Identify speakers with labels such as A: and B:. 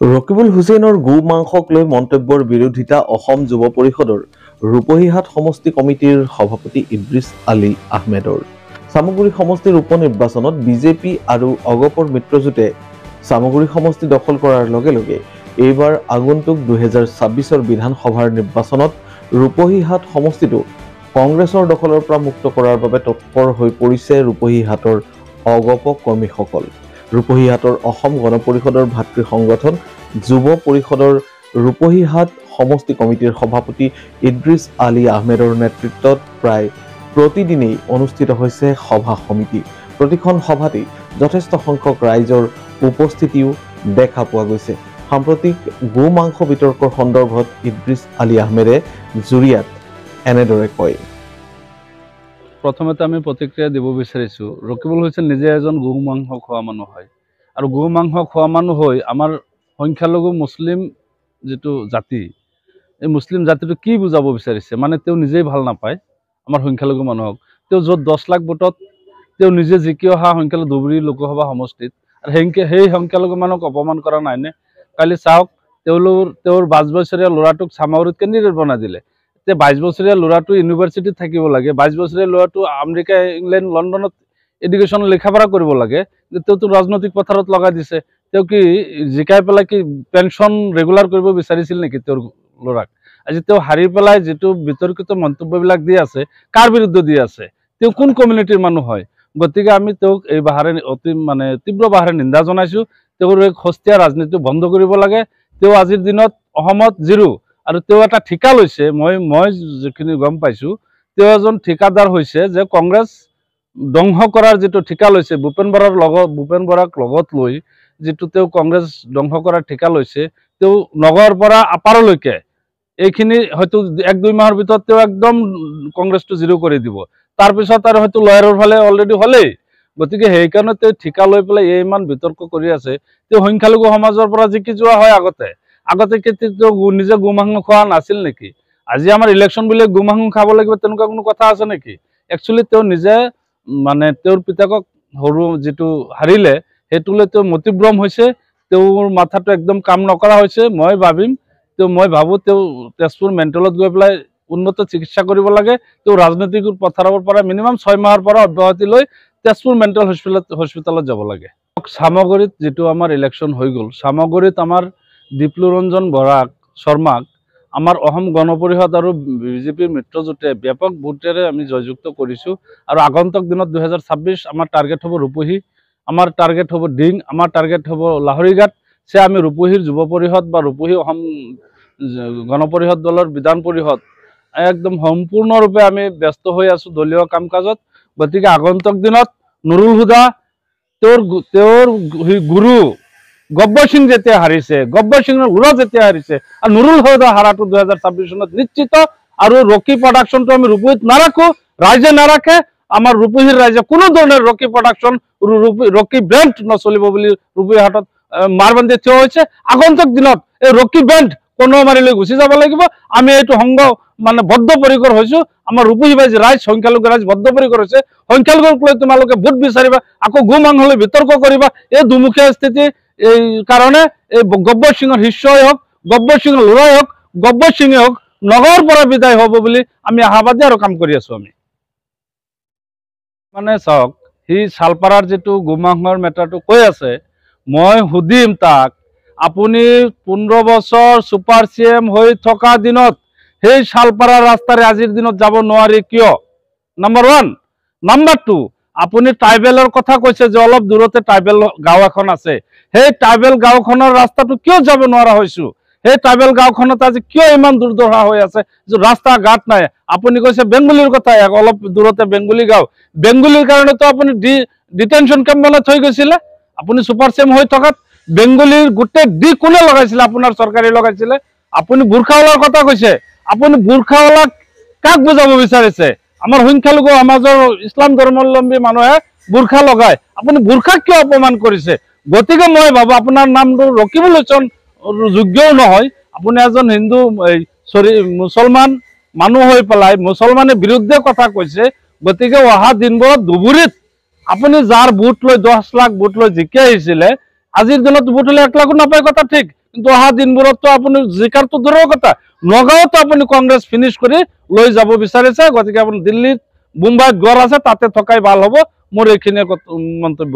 A: ৰকিবুল হুছেইনৰ গো মাংসক লৈ মন্তব্যৰ বিৰোধিতা অসম যুৱ পৰিষদৰ ৰূপহীহাট সমষ্টি কমিটিৰ সভাপতি ইদ্ৰিছ আলী আহমেদৰ। চামগুৰি সমষ্টিৰ উপনিৰ্বাচনত বিজেপি আৰু অগপৰ মিত্ৰজোঁটে চামগুৰি সমষ্টি দখল কৰাৰ লগে লগে এইবাৰ আগন্তুক 2026 বিধানসভাৰ নিৰ্বাচনত ৰূপহীহাট সমষ্টিটো কংগ্ৰেছৰ দখলৰ পৰা মুক্ত কৰাৰ বাবে তৎপৰ হৈ পৰিছে ৰূপহীহাটৰ অগপ কৰ্মীসকল। ৰূপহীহাটৰ অসম গণ পৰিষদৰ ভাতৃ সংগঠন যুৱ পৰিষদৰ ৰূপহীহাট সমষ্টি কমিটিৰ সভাপতি ইদ্ৰিছ আলী আহমেদৰ নেতৃত্বত প্ৰায় প্ৰতিদিনেই অনুষ্ঠিত হৈছে সভা সমিতি। প্ৰতিখন সভাতেই যথেষ্ট সংখ্যক ৰাইজৰ উপস্থিতিও দেখা পোৱা গৈছে। সাম্প্ৰতিক গো মাংস বিতৰ্কৰ সন্দৰ্ভত ইদ্ৰিছ আলী আহমেদে জুৰিয়াত এনেদৰে কয়।
B: প্ৰথমতে আমি প্ৰতিক্ৰিয়া দিব বিচাৰিছো, ৰকিবুল হুছেইন নিজে এজন গো মাংস খোৱা মানুহ হয় আৰু গো মাংস খোৱা মানুহ হৈ আমাৰ সংখ্যালঘু মুছলিম যিটো জাতি, এই মুছলিম জাতিটো কি বুজাব বিচাৰিছে, মানে তেওঁ নিজেই ভাল নাপায় আমাৰ সংখ্যালঘু মানুহক। তেওঁ য'ত 10 লাখ ভোটত তেওঁ নিজে জিকি অহা সংখ্যালঘু ধুবুৰী লোকসভা সমষ্টিত আৰু সেই সংখ্যালঘু মানুহক অপমান কৰা নাইনে? কালি চাওক, তেওঁৰ 22 বছৰীয়া ল'ৰাটোক চামগুৰিত কেন্দ্ৰীয় বনাই দিলে। 22 বছৰীয়া ল'ৰাটো ইউনিভাৰ্চিটিত থাকিব লাগে, 22 বছৰীয়া ল'ৰাটো আমেৰিকা, ইংলেণ্ড, লণ্ডনত এডুকেশ্যন লিখা-পঢ়া কৰিব লাগে, তেওঁতো ৰাজনৈতিক পথাৰত লগাই দিছে। তেওঁ কি জিকাই পেলাই কি পেঞ্চন ৰেগুলাৰ কৰিব বিচাৰিছিল নেকি তেওঁৰ ল'ৰাক? আজি তেওঁ হাৰি পেলাই যিটো বিতৰ্কিত মন্তব্যবিলাক দি আছে, কাৰ বিৰুদ্ধে দি আছে, তেওঁ কোন কমিউনিটিৰ মানুহ হয়? গতিকে আমি তেওঁক এই বাহাৰে তীব্ৰ বাহাৰে নিন্দা জনাইছোঁ। তেওঁৰ এই সস্তীয়া ৰাজনীতি বন্ধ কৰিব লাগে। তেওঁ আজিৰ দিনত অসমত জিৰো, আৰু তেওঁ এটা ঠিকা লৈছে, মই যিখিনি গম পাইছোঁ, তেওঁ এজন ঠিকাদাৰ হৈছে যে কংগ্ৰেছ ধ্বংস কৰাৰ যিটো ঠিকা লৈছে, ভূপেন বৰাক লগত লৈ যিটো তেওঁ কংগ্ৰেছ ধ্বংস কৰাৰ ঠিকা লৈছে, তেওঁ নগৰৰ পৰা আপাৰলৈকে এইখিনি হয়তো 1-2 মাহৰ ভিতৰত তেওঁ একদম কংগ্ৰেছটো জিৰো কৰি দিব। তাৰপিছত আৰু হয়তো লয়াৰৰ ফালে অলৰেডি হ'লেই। গতিকে সেইকাৰণে তেওঁ ঠিকা লৈ পেলাই ইমান বিতৰ্ক কৰি আছে। তেওঁ সংখ্যালঘু সমাজৰ পৰা জিকি যোৱা হয় আগতে তেওঁ নিজে গো মাংস খোৱা নাছিল নেকি? আজি আমাৰ ইলেকশ্যন বুলি গো মাংস খাব লাগিব তেনেকুৱা কোনো কথা আছে নেকি? একচুৱেলি তেওঁ নিজে তেওঁৰ পিতাকক যিটো হাৰিলে সেইটোলৈ তেওঁ মতিভ্ৰম হৈছে, তেওঁৰ মাথাটো একদম কাম নকৰা হৈছে। মই ভাবোঁ তেওঁ তেজপুৰ মেণ্টেলত গৈ পেলাই উন্নত চিকিৎসা কৰিব লাগে। তেওঁ ৰাজনৈতিক পথাৰৰ পৰা মিনিমাম 6 মাহৰ পৰা অব্যাহতি লৈ তেজপুৰ মেণ্টেল হস্পিটেলত যাব লাগে। চামগুৰিত যিটো আমাৰ ইলেকশ্যন হৈ গ'ল, চামগুৰিত আমাৰ দীপ্লুৰঞ্জন শৰ্মাক আমাৰ অসম গণ পৰিষদ আৰু বিজেপিৰ মিত্ৰজোঁটে ব্যাপক ভোটেৰে আমি জয়যুক্ত কৰিছোঁ। আৰু আগন্তুক দিনত 2026 আমাৰ টাৰ্গেট হ'ব ৰূপহী, আমাৰ টাৰ্গেট হ'ব ডিং, আমাৰ টাৰ্গেট হ'ব লাহৰীঘাট। আমি ৰূপহীৰ যুৱ পৰিষদ বা ৰূপহী অসম গণ পৰিষদ দলৰ বিধান পৰিষদ একদম সম্পূৰ্ণৰূপে আমি ব্যস্ত হৈ আছোঁ দলীয় কাম কাজত। গতিকে আগন্তুক দিনত নুৰুল হুদা, তেওঁৰ গুৰু গব্বৰ সিং যেতিয়া হাৰিছে, গব্বৰ সিঙৰ ল'ৰা যেতিয়া হাৰিছে, আৰু নুৰুল হুদা হাৰাটো 2026 চনত নিশ্চিত। আৰু ৰকি প্ৰডাকশ্যনটো আমি ৰূপহীত নাৰাখোঁ, ৰাইজে নাৰাখে। আমাৰ ৰূপহীৰ ৰাইজে কোনো ধৰণৰ ৰকি প্ৰডাকশ্যন, ৰকি ব্ৰেণ্ড নচলিব বুলি ৰূপহীহাটত মাৰবান্ধি থিয় হৈছে। আগন্তুক দিনত এই ৰকি ব্ৰেণ্ড কোনো মাৰিলৈ গুচি যাব লাগিব। আমি এইটো বদ্ধপৰিকৰ হৈছোঁ। আমাৰ ৰূপহীবাসী ৰাইজ, সংখ্যালঘু ৰাইজ বদ্ধপৰিকৰ হৈছে। সংখ্যালঘুক লৈ তোমালোকে ভোট বিচাৰিবা, আকৌ গো মাংসলৈ বিতৰ্ক কৰিবা। এই দুমুখীয়া স্থিতি এই কাৰণে এই গব্বৰ সিঙৰ শিষ্যই হওক, গব্বৰ সিঙৰ ল'ৰাই হওক, গব্বৰ সিঙে হওক নগৰৰ পৰা বিদায় হ'ব বুলি আমি আশাবাদী আৰু কাম কৰি আছোঁ। আমি চাওক, সি শালপাৰাৰ যিটো গো মাংসৰ মেটাৰটো কৈ আছে, মই সুধিম তাক, আপুনি 15 বছৰ ছুপাৰ CM হৈ থকা দিনত সেই শালপাৰাৰ ৰাস্তাৰে আজিৰ দিনত যাব নোৱাৰি কিয়? নম্বৰ 1। নম্বৰ 2, আপুনি ট্ৰাইবেলৰ কথা কৈছে যে অলপ দূৰতে ট্ৰাইবেল গাঁও এখন আছে, সেই ট্ৰাইবেল গাঁওখনৰ ৰাস্তাটো কিয় যাব নোৱাৰা হৈছোঁ? সেই ট্ৰাইবেল গাঁওখনত আজি কিয় ইমান দুৰ্দশা হৈ আছে যে ৰাস্তা ঘাট নাই? আপুনি কৈছে বেংগলীৰ কথা, অলপ দূৰতে বেংগলী গাঁও, বেংগলীৰ কাৰণেতো আপুনি ডিটেনশ্যন কেম্প বনাই থৈ গৈছিলে। আপুনি ছুপাৰ CM হৈ থকাত বেংগলীৰ গোটেই কোনে লগাইছিলে? আপোনাৰ চৰকাৰে লগাইছিলে। আপুনি বুৰ্খাৱালাৰ কথা কৈছে, আপুনি বুৰ্খাৱালাক কাক বুজাব বিচাৰিছে? আমাৰ সংখ্যালঘু সমাজৰ ইছলাম ধৰ্মাৱলম্বী মানুহে বুৰ্খা লগায়, আপুনি বুৰ্খাক কিয় অপমান কৰিছে? গতিকে মই ভাবোঁ আপোনাৰ নামটো ৰকিবুল হুছেইন যোগ্যও নহয়। আপুনি এজন হিন্দু মুছলমান মানুহ হৈ পেলাই মুছলমানৰ বিৰুদ্ধে কথা কৈছে। গতিকে অহা দিনবোৰত ধুবুৰীত আপুনি যাৰ ভোট লৈ 10 লাখ ভোট লৈ জিকি আহিছিলে, আজিৰ দিনত ভোট হলে 1 লাখো নাপায় কথা ঠিক, কিন্তু অহা দিনবোৰততো আপুনি জিকাৰটো দূৰৰ কথা, নগাঁৱতো আপুনি কংগ্ৰেছ ফিনিছ কৰি লৈ যাব বিচাৰিছে। গতিকে আপুনি দিল্লীত মুম্বাইত গড় আছে, তাতে থকাই ভাল হ'ব। মোৰ এইখিনিয়ে মন্তব্য।